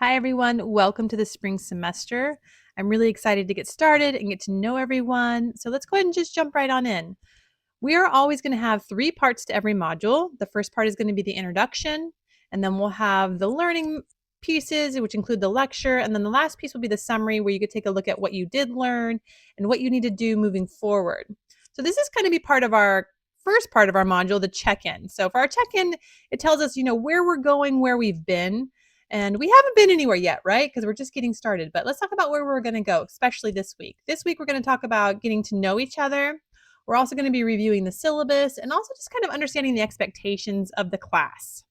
Hi, everyone. Welcome to the spring semester. I'm really excited to get started and get to know everyone. So let's go ahead and just jump right on in. We are always going to have three parts to every module. The first part is going to be the introduction, and then we'll have the learning pieces, which include the lecture, and then the last piece will be the summary, where you could take a look at what you did learn and what you need to do moving forward. So this is going to be part of our first part of our module, the check-in. So for our check-in, it tells us, where we're going, where we've been, and we haven't been anywhere yet, right? Because we're just getting started. But let's talk about where we're going to go, especially this week. This week, we're going to talk about getting to know each other. We're also going to be reviewing the syllabus and also just kind of understanding the expectations of the class.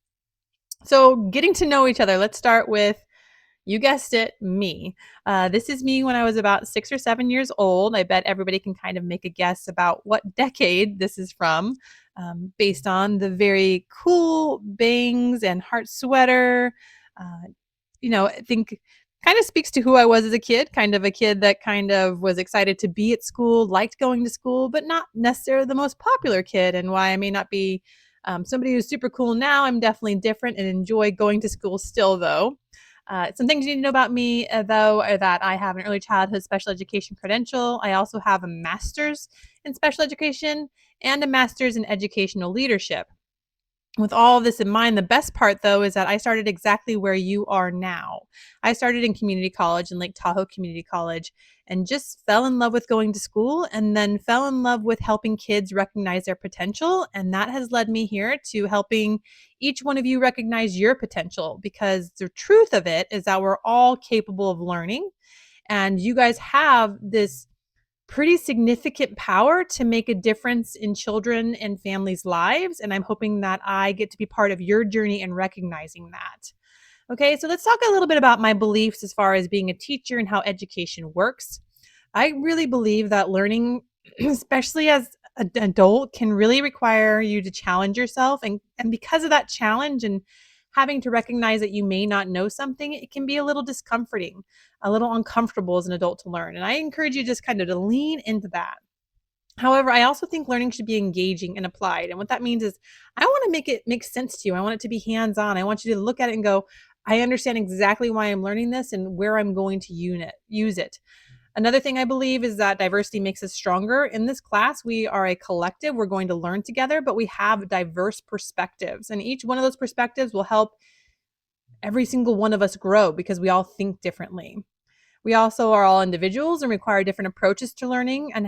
So getting to know each other, let's start with, you guessed it, me. This is me when I was about 6 or 7 years old. I bet everybody can kind of make a guess about what decade this is from, based on the very cool bangs and heart sweater. I think kind of speaks to who I was as a kid, kind of a kid that kind of was excited to be at school, liked going to school, but not necessarily the most popular kid, and why I may not be somebody who's super cool now. I'm definitely different and enjoy going to school still, though. Some things you need to know about me, though, are that I have an early childhood special education credential. I also have a master's in special education and a master's in educational leadership. With all of this in mind, the best part, though, is that I started exactly where you are now. I started in community college, in Lake Tahoe Community College, and just fell in love with going to school, and then fell in love with helping kids recognize their potential. And that has led me here to helping each one of you recognize your potential, because the truth of it is that we're all capable of learning. And you guys have this pretty significant power to make a difference in children and families' lives. And I'm hoping that I get to be part of your journey in recognizing that. Okay, so let's talk a little bit about my beliefs as far as being a teacher and how education works. I really believe that learning, especially as an adult, can really require you to challenge yourself. And because of that challenge and having to recognize that you may not know something, it can be a little discomforting, a little uncomfortable as an adult to learn. And I encourage you just kind of to lean into that. However, I also think learning should be engaging and applied. And what that means is I want to make it make sense to you. I want it to be hands-on. I want you to look at it and go, I understand exactly why I'm learning this and where I'm going to use it. Another thing I believe is that diversity makes us stronger. In this class, we are a collective. We're going to learn together, but we have diverse perspectives. And each one of those perspectives will help every single one of us grow because we all think differently. We also are all individuals and require different approaches to learning and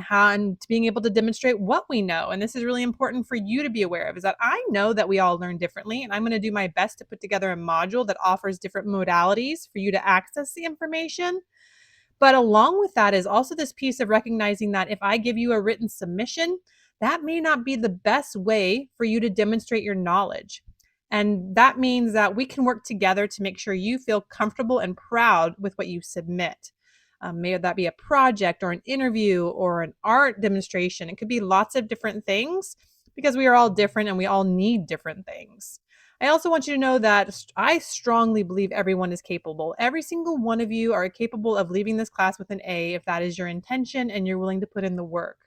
to being able to demonstrate what we know. And this is really important for you to be aware of, is that I know that we all learn differently, and I'm going to do my best to put together a module that offers different modalities for you to access the information. But along with that is also this piece of recognizing that if I give you a written submission, that may not be the best way for you to demonstrate your knowledge. And that means that we can work together to make sure you feel comfortable and proud with what you submit. May that be a project or an interview or an art demonstration. It could be lots of different things because we are all different and we all need different things. I also want you to know that I strongly believe everyone is capable. Every single one of you are capable of leaving this class with an A if that is your intention and you're willing to put in the work.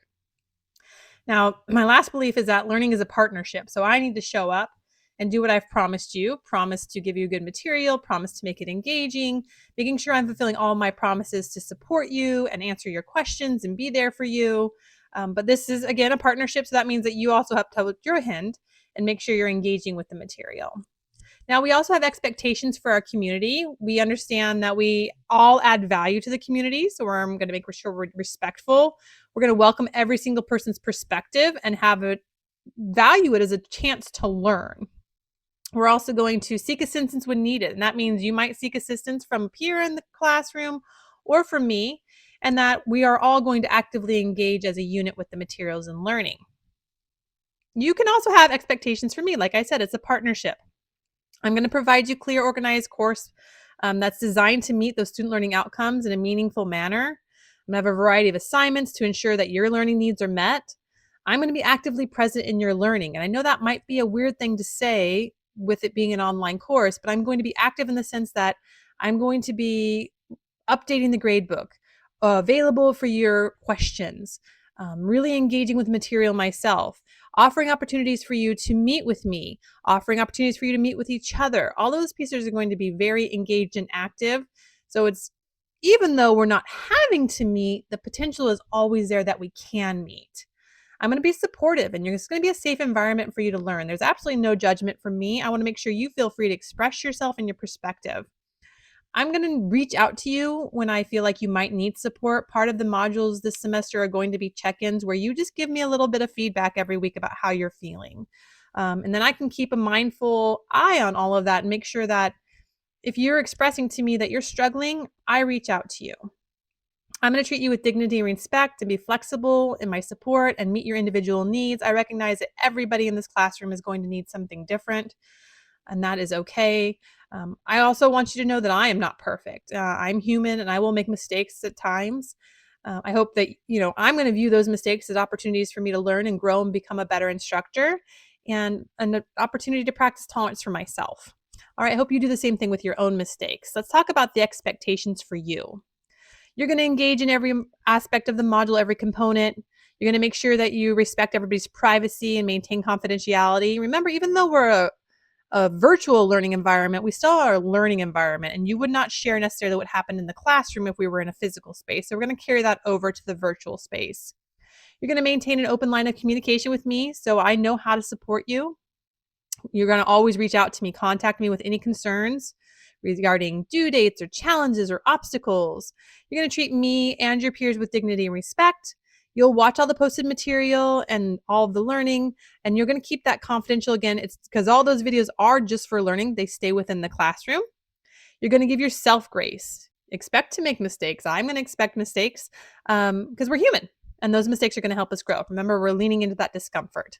Now, my last belief is that learning is a partnership. So I need to show up and do what I've promised you, promise to give you good material, promise to make it engaging, making sure I'm fulfilling all my promises to support you and answer your questions and be there for you. But this is, again, a partnership. So that means that you also have to hold your hand and make sure you're engaging with the material. Now, we also have expectations for our community. We understand that we all add value to the community, so I'm going to make sure we're respectful. We're going to welcome every single person's perspective and value it as a chance to learn. We're also going to seek assistance when needed, and that means you might seek assistance from a peer in the classroom or from me, and that we are all going to actively engage as a unit with the materials and learning. You can also have expectations for me. Like I said, it's a partnership. I'm going to provide you clear, organized course that's designed to meet those student learning outcomes in a meaningful manner. I'm going to have a variety of assignments to ensure that your learning needs are met. I'm going to be actively present in your learning. And I know that might be a weird thing to say with it being an online course, but I'm going to be active in the sense that I'm going to be updating the gradebook, available for your questions, really engaging with material myself. offering opportunities for you to meet with me, offering opportunities for you to meet with each other. All those pieces are going to be very engaged and active. So it's, even though we're not having to meet, the potential is always there that we can meet. I'm going to be supportive, and it's going to be a safe environment for you to learn. There's absolutely no judgment from me. I want to make sure you feel free to express yourself and your perspective. I'm going to reach out to you when I feel like you might need support. Part of the modules this semester are going to be check-ins where you just give me a little bit of feedback every week about how you're feeling. And then I can keep a mindful eye on all of that and make sure that if you're expressing to me that you're struggling, I reach out to you. I'm going to treat you with dignity and respect and be flexible in my support and meet your individual needs. I recognize that everybody in this classroom is going to need something different, and that is okay. I also want you to know that I am not perfect. I'm human and I will make mistakes at times. I hope that, I'm going to view those mistakes as opportunities for me to learn and grow and become a better instructor, and an opportunity to practice tolerance for myself. All right, I hope you do the same thing with your own mistakes. Let's talk about the expectations for you. You're going to engage in every aspect of the module, every component. You're going to make sure that you respect everybody's privacy and maintain confidentiality. Remember, even though we're a virtual learning environment, we still are a learning environment, and you would not share necessarily what happened in the classroom if we were in a physical space. So we're going to carry that over to the virtual space. You're going to maintain an open line of communication with me so I know how to support you. You're going to always reach out to me, contact me with any concerns regarding due dates or challenges or obstacles. You're going to treat me and your peers with dignity and respect. You'll watch all the posted material and all of the learning, and you're going to keep that confidential. Again, it's because all those videos are just for learning. They stay within the classroom. You're going to give yourself grace. Expect to make mistakes. I'm going to expect mistakes because we're human, and those mistakes are going to help us grow. Remember, we're leaning into that discomfort.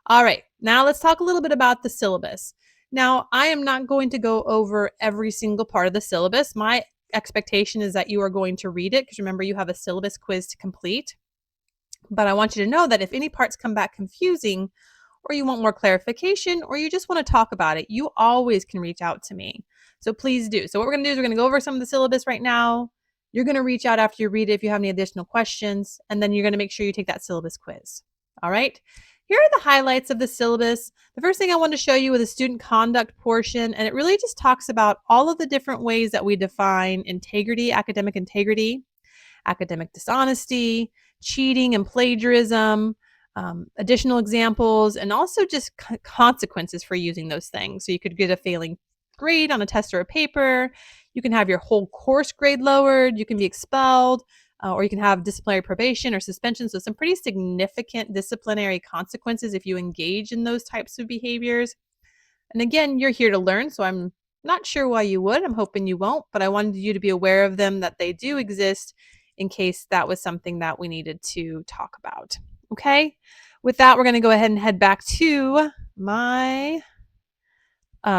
All right, now let's talk a little bit about the syllabus. Now, I am not going to go over every single part of the syllabus. My expectation is that you are going to read it because remember, you have a syllabus quiz to complete. But I want you to know that if any parts come back confusing, or you want more clarification, or you just want to talk about it, you always can reach out to me. So please do. So what we're going to do is we're going to go over some of the syllabus right now. You're going to reach out after you read it if you have any additional questions, and then you're going to make sure you take that syllabus quiz. All right. Here are the highlights of the syllabus. The first thing I want to show you is the student conduct portion, and it really just talks about all of the different ways that we define integrity, academic dishonesty, cheating and plagiarism, additional examples, and also just consequences for using those things. So you could get a failing grade on a test or a paper. You can have your whole course grade lowered. You can be expelled. Or you can have disciplinary probation or suspension. So some pretty significant disciplinary consequences if you engage in those types of behaviors. And again, you're here to learn, so I'm not sure why you would. I'm hoping you won't, but I wanted you to be aware of them, that they do exist in case that was something that we needed to talk about. Okay? With that, we're going to go ahead and head back to my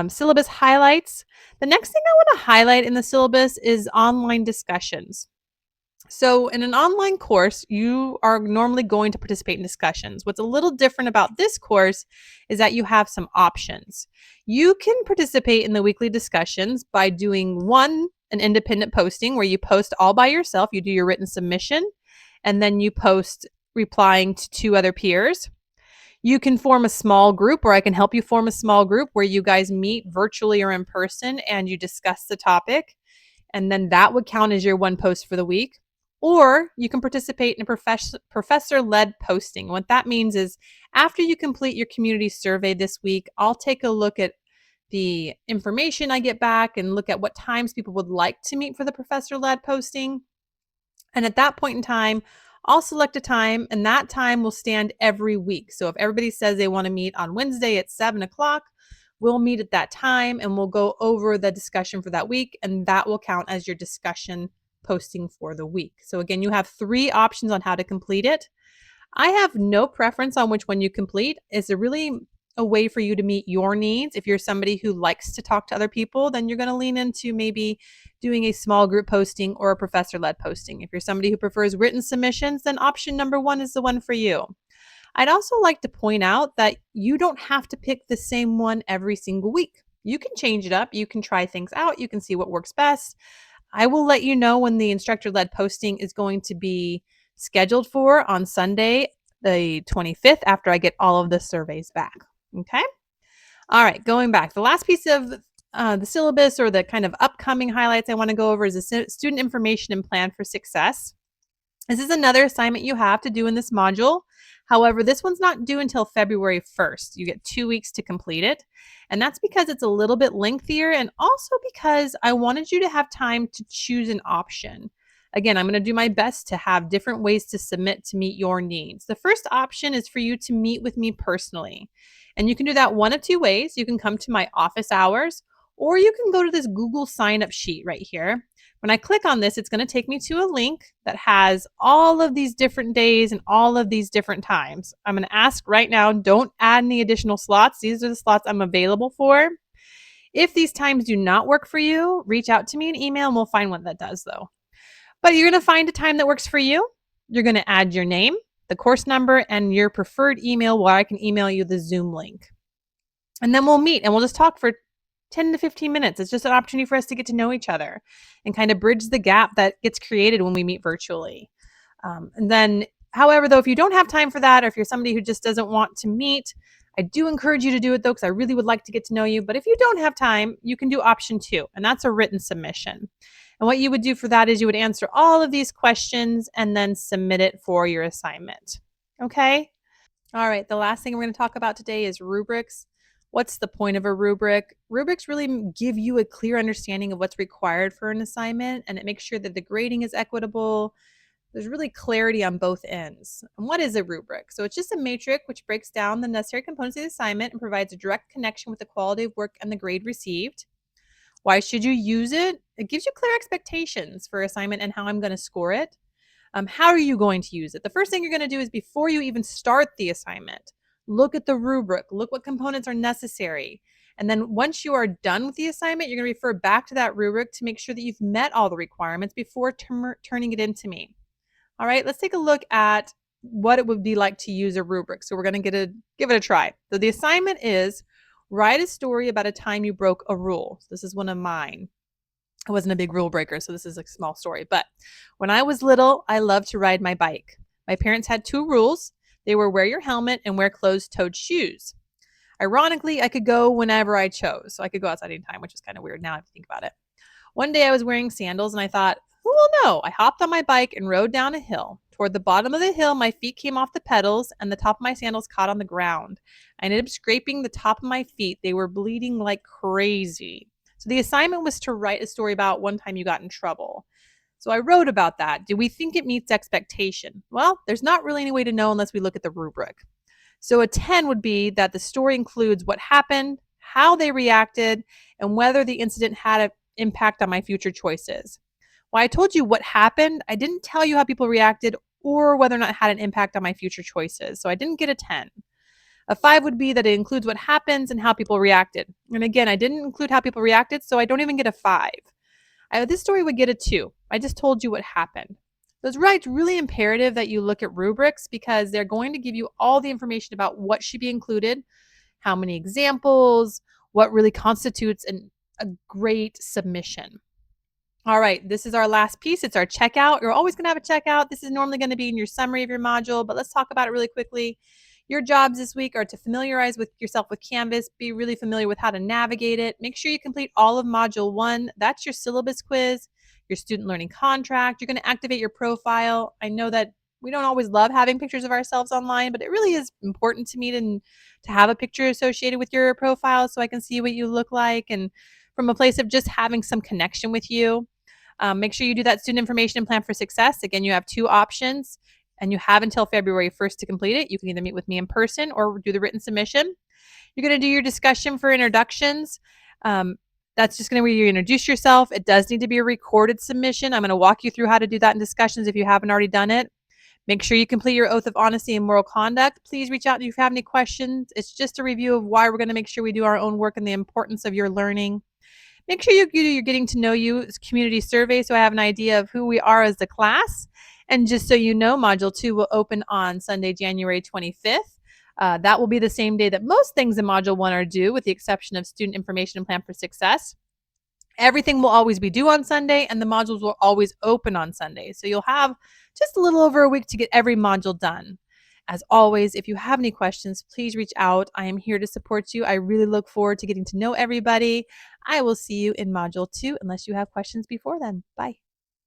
syllabus highlights. The next thing I want to highlight in the syllabus is online discussions. So in an online course, you are normally going to participate in discussions. What's a little different about this course is that you have some options. You can participate in the weekly discussions by doing an independent posting where you post all by yourself. You do your written submission, and then you post replying to 2 other peers. You can form a small group, or I can help you form a small group where you guys meet virtually or in person and you discuss the topic. And then that would count as your one post for the week. Or you can participate in a professor-led posting. What that means is after you complete your community survey this week, I'll take a look at the information I get back and look at what times people would like to meet for the professor-led posting. And at that point in time, I'll select a time, and that time will stand every week. So if everybody says they want to meet on Wednesday at 7 o'clock, we'll meet at that time and we'll go over the discussion for that week, and that will count as your discussion posting for the week. So again, you have 3 options on how to complete it. I have no preference on which one you complete. It's really a way for you to meet your needs. If you're somebody who likes to talk to other people, then you're going to lean into maybe doing a small group posting or a professor-led posting. If you're somebody who prefers written submissions, then option number 1 is the one for you. I'd also like to point out that you don't have to pick the same one every single week. You can change it up. You can try things out. You can see what works best. I will let you know when the instructor-led posting is going to be scheduled for on Sunday the 25th after I get all of the surveys back. Okay. All right, going back. The last piece of the syllabus or the kind of upcoming highlights I want to go over is the student information and plan for success. This is another assignment you have to do in this module. However, this one's not due until February 1st. You get 2 weeks to complete it. And that's because it's a little bit lengthier and also because I wanted you to have time to choose an option. Again, I'm going to do my best to have different ways to submit to meet your needs. The first option is for you to meet with me personally. And you can do that one of two ways. You can come to my office hours, or you can go to this Google sign up sheet right here. When I click on this, it's going to take me to a link that has all of these different days and all of these different times. I'm going to ask right now, don't add any additional slots. These are the slots I'm available for. If these times do not work for you, reach out to me in email and we'll find one that does though. But you're going to find a time that works for you. You're going to add your name, the course number, and your preferred email where I can email you the Zoom link. And then we'll meet and we'll just talk for 10 to 15 minutes. It's just an opportunity for us to get to know each other and kind of bridge the gap that gets created when we meet virtually. And then, however, though, if you don't have time for that, or if you're somebody who just doesn't want to meet, I do encourage you to do it though, because I really would like to get to know you. But if you don't have time, you can do option 2, and that's a written submission. And what you would do for that is you would answer all of these questions and then submit it for your assignment. Okay? All right, the last thing we're going to talk about today is rubrics. What's the point of a rubric? Rubrics really give you a clear understanding of what's required for an assignment, and it makes sure that the grading is equitable. There's really clarity on both ends. And what is a rubric? So it's just a matrix which breaks down the necessary components of the assignment and provides a direct connection with the quality of work and the grade received. Why should you use it? It gives you clear expectations for assignment and how I'm going to score it. How are you going to use it? The first thing you're going to do is before you even start the assignment, look at the rubric, look what components are necessary. And then once you are done with the assignment, you're going to refer back to that rubric to make sure that you've met all the requirements before turning it into me. All right, let's take a look at what it would be like to use a rubric. So we're going to give it a try. So the assignment is write a story about a time you broke a rule. So this is one of mine. I wasn't a big rule breaker, so this is a small story. But when I was little, I loved to ride my bike. My parents had 2 rules. They were wear your helmet and wear closed-toed shoes. Ironically, I could go whenever I chose. So I could go outside anytime, which is kind of weird now if you think about it. One day I was wearing sandals and I thought, who will know? I hopped on my bike and rode down a hill. Toward the bottom of the hill, my feet came off the pedals and the top of my sandals caught on the ground. I ended up scraping the top of my feet. They were bleeding like crazy. So the assignment was to write a story about one time you got in trouble. So I wrote about that. Do we think it meets expectation? Well, there's not really any way to know unless we look at the rubric. So a 10 would be that the story includes what happened, how they reacted, and whether the incident had an impact on my future choices. While I told you what happened, I didn't tell you how people reacted or whether or not it had an impact on my future choices. So I didn't get a 10. A 5 would be that it includes what happens and how people reacted. And again, I didn't include how people reacted, so I don't even get a 5. This story would get a 2. I just told you what happened. So it's right, it's really imperative that you look at rubrics because they're going to give you all the information about what should be included, how many examples, what really constitutes a great submission. All right, this is our last piece. It's our checkout. You're always going to have a checkout. This is normally going to be in your summary of your module, but let's talk about it really quickly. Your jobs this week are to familiarize yourself with Canvas, be really familiar with how to navigate it. Make sure you complete all of Module 1. That's your syllabus quiz, your student learning contract. You're going to activate your profile. I know that we don't always love having pictures of ourselves online, but it really is important to me to have a picture associated with your profile so I can see what you look like and from a place of just having some connection with you. Make sure you do that student information and plan for success. Again, you have 2 options and you have until February 1st to complete it. You can either meet with me in person or do the written submission. You're going to do your discussion for introductions. That's just going to be where you introduce yourself. It does need to be a recorded submission. I'm going to walk you through how to do that in discussions if you haven't already done it. Make sure you complete your oath of honesty and moral conduct. Please reach out if you have any questions. It's just a review of why we're going to make sure we do our own work and the importance of your learning. Make sure you do your getting to know you community survey so I have an idea of who we are as a class. And just so you know, Module 2 will open on Sunday, January 25th. That will be the same day that most things in Module 1 are due, with the exception of student information and plan for success. Everything will always be due on Sunday, and the modules will always open on Sunday. So you'll have just a little over a week to get every module done. As always, if you have any questions, please reach out. I am here to support you. I really look forward to getting to know everybody. I will see you in Module 2 unless you have questions before then. Bye.